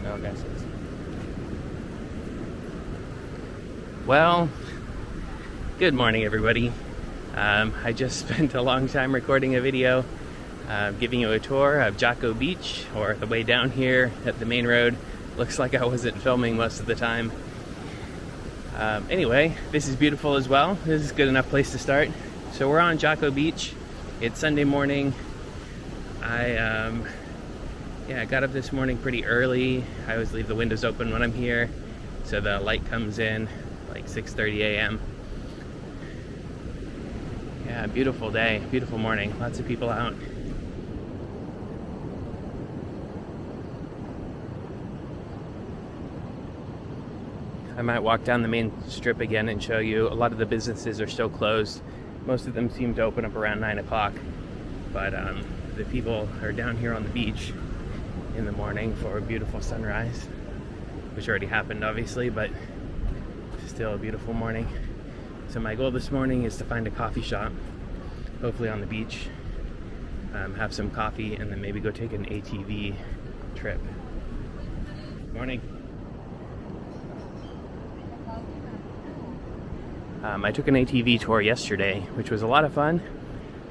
No, guys. Well, good morning, everybody. I just spent a long time recording a video giving you a tour of Jaco Beach, or the way down here at the main road. Looks like I wasn't filming most of the time. Anyway, this is beautiful as well. This is a good enough place to start. So we're on Jaco Beach. It's Sunday morning. I got up this morning pretty early. I always leave the windows open when I'm here, so the light comes in like 6:30 a.m. Yeah, beautiful day, beautiful morning. Lots of people out. I might walk down the main strip again and show you. A lot of the businesses are still closed. Most of them seem to open up around 9 o'clock. But the people are down here on the beach in the morning for a beautiful sunrise, which already happened obviously, but still a beautiful morning. So my goal this morning is to find a coffee shop, hopefully on the beach, have some coffee, and then maybe go take an ATV trip. Morning. I took an ATV tour yesterday, which was a lot of fun,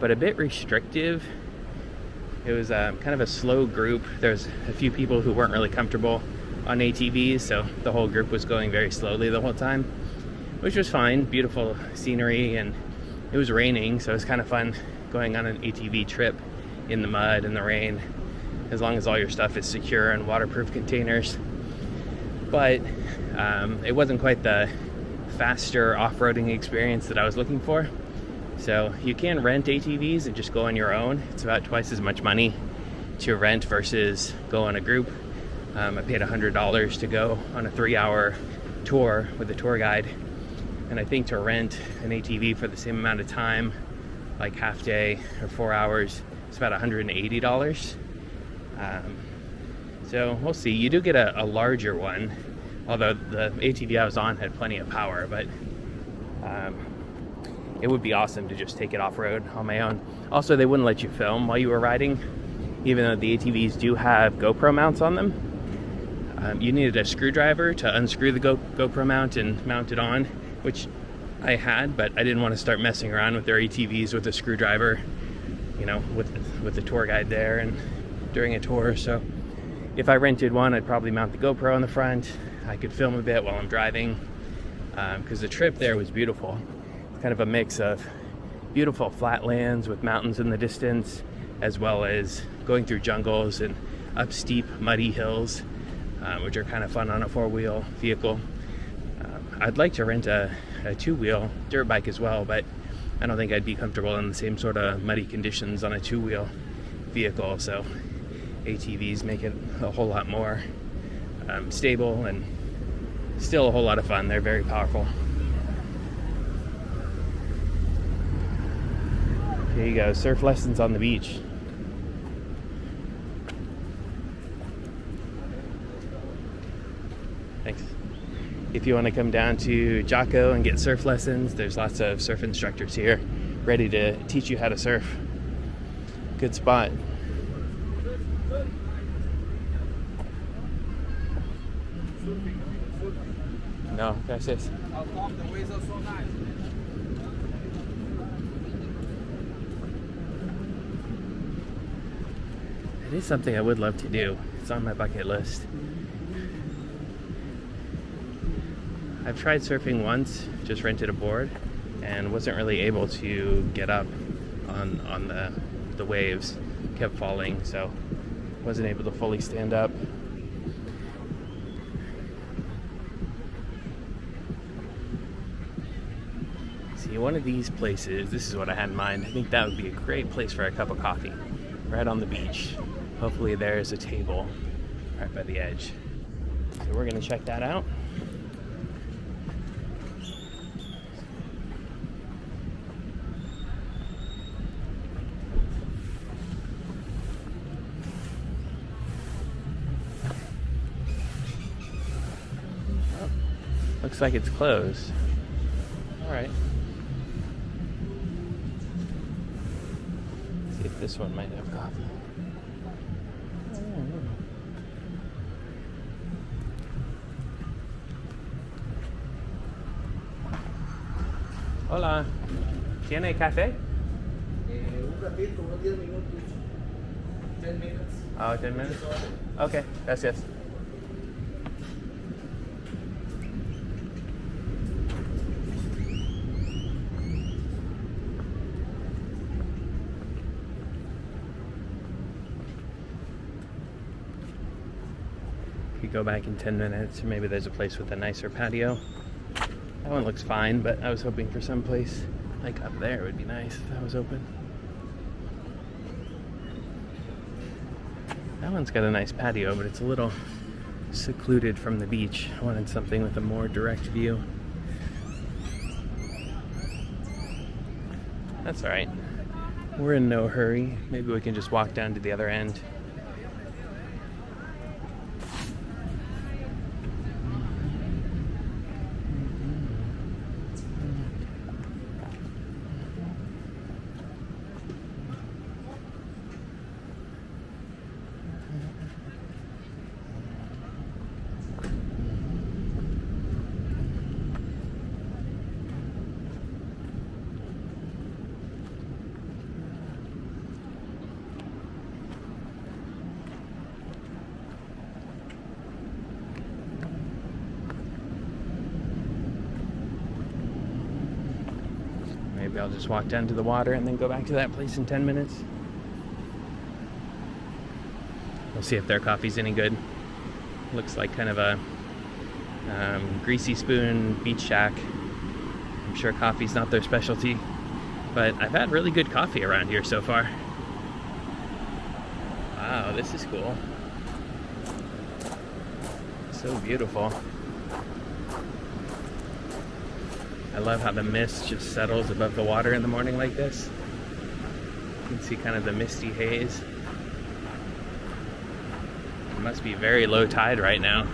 but a bit restrictive. It was kind of a slow group. There's a few people who weren't really comfortable on ATVs, so the whole group was going very slowly the whole time, which was fine. Beautiful scenery, and it was raining, so it was kind of fun going on an ATV trip in the mud and the rain, as long as all your stuff is secure in waterproof containers. But it wasn't quite the faster off-roading experience that I was looking for. So you can rent ATVs and just go on your own. It's about twice as much money to rent versus go on a group. I paid $100 to go on a 3-hour tour with a tour guide, and I think to rent an ATV for the same amount of time, like half day or 4 hours, it's about $180. So we'll see. You do get a larger one, although the ATV I was on had plenty of power, but it would be awesome to just take it off-road on my own. Also, they wouldn't let you film while you were riding, even though the ATVs do have GoPro mounts on them. You needed a screwdriver to unscrew the GoPro mount and mount it on, which I had, but I didn't want to start messing around with their ATVs with a screwdriver, you know, with the tour guide there and during a tour. So if I rented one, I'd probably mount the GoPro on the front. I could film a bit while I'm driving, because the trip there was beautiful. Kind of a mix of beautiful flatlands with mountains in the distance, as well as going through jungles and up steep muddy hills, which are kind of fun on a 4-wheel vehicle. I'd like to rent a 2-wheel dirt bike as well, but I don't think I'd be comfortable in the same sort of muddy conditions on a 2-wheel vehicle. So ATVs make it a whole lot more stable and still a whole lot of fun. They're very powerful. Here you go, surf lessons on the beach. Thanks. If you want to come down to Jaco and get surf lessons, there's lots of surf instructors here ready to teach you how to surf. Good spot. No, gracias. The waves are so nice. It is something I would love to do. It's on my bucket list. I've tried surfing once, just rented a board, and wasn't really able to get up on the waves. Kept falling, so wasn't able to fully stand up. See, one of these places, this is what I had in mind. I think that would be a great place for a cup of coffee, right on the beach. Hopefully there's a table right by the edge. So we're gonna check that out. Oh, looks like it's closed. All right. Let's see if this one might have coffee. Hola. ¿Tiene café? Un ratito, unos 10 minutos. 10 minutes. Oh, 10 minutes? Okay, gracias. Could go back in 10 minutes, or maybe there's a place with a nicer patio. That one looks fine, but I was hoping for some place like up there would be nice if that was open. That one's got a nice patio, but it's a little secluded from the beach. I wanted something with a more direct view. That's all right. We're in no hurry. Maybe we can just walk down to the other end. Maybe I'll just walk down to the water and then go back to that place in 10 minutes. We'll see if their coffee's any good. Looks like kind of a greasy spoon beach shack. I'm sure coffee's not their specialty, but I've had really good coffee around here so far. Wow, this is cool. So beautiful. I love how the mist just settles above the water in the morning like this. You can see kind of the misty haze. It must be very low tide right now.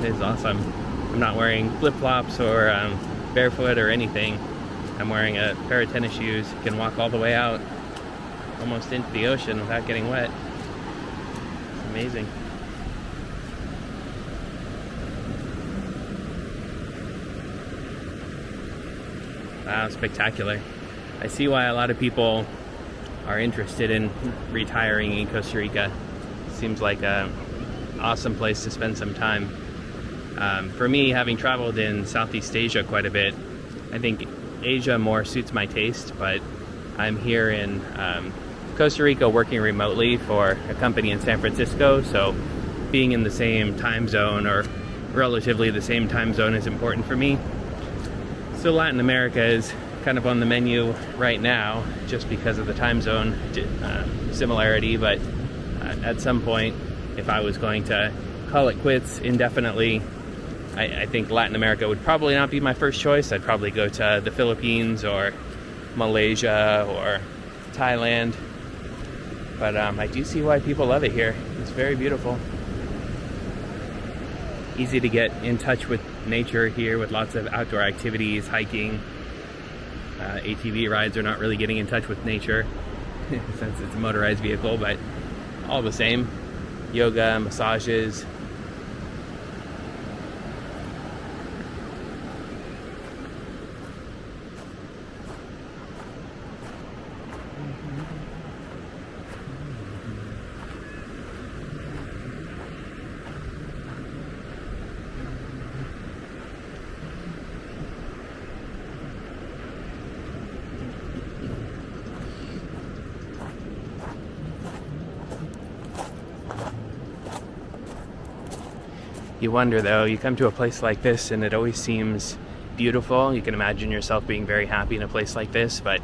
It is awesome. I'm not wearing flip-flops or barefoot or anything. I'm wearing a pair of tennis shoes. You can walk all the way out almost into the ocean without getting wet. It's amazing. Wow, spectacular. I see why a lot of people are interested in retiring in Costa Rica. Seems like an awesome place to spend some time. For me, having traveled in Southeast Asia quite a bit, I think Asia more suits my taste, but I'm here in Costa Rica working remotely for a company in San Francisco, so being in the same time zone or relatively the same time zone is important for me. So Latin America is kind of on the menu right now just because of the time zone similarity, but at some point, if I was going to call it quits indefinitely, I think Latin America would probably not be my first choice. I'd probably go to the Philippines or Malaysia or Thailand. But I do see why people love it here. It's very beautiful. Easy to get in touch with nature here with lots of outdoor activities, hiking. ATV rides are not really getting in touch with nature since it's a motorized vehicle, but all the same. Yoga, massages. You wonder though, you come to a place like this and it always seems beautiful. You can imagine yourself being very happy in a place like this, but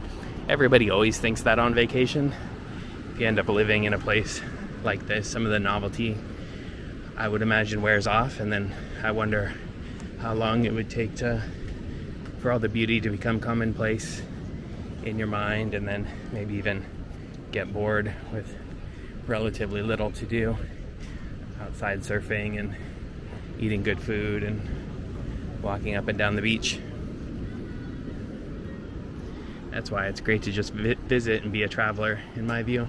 everybody always thinks that on vacation. If you end up living in a place like this, some of the novelty, I would imagine, wears off, and then I wonder how long it would take to for all the beauty to become commonplace in your mind, and then maybe even get bored with relatively little to do outside surfing and eating good food and walking up and down the beach. That's why it's great to just visit and be a traveler, in my view.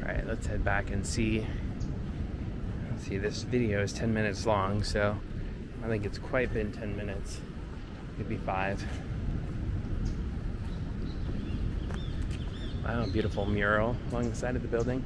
Alright, let's head back and see. Let's see, this video is 10 minutes long, so I think it's quite been 10 minutes. Maybe 5. Wow, beautiful mural along the side of the building.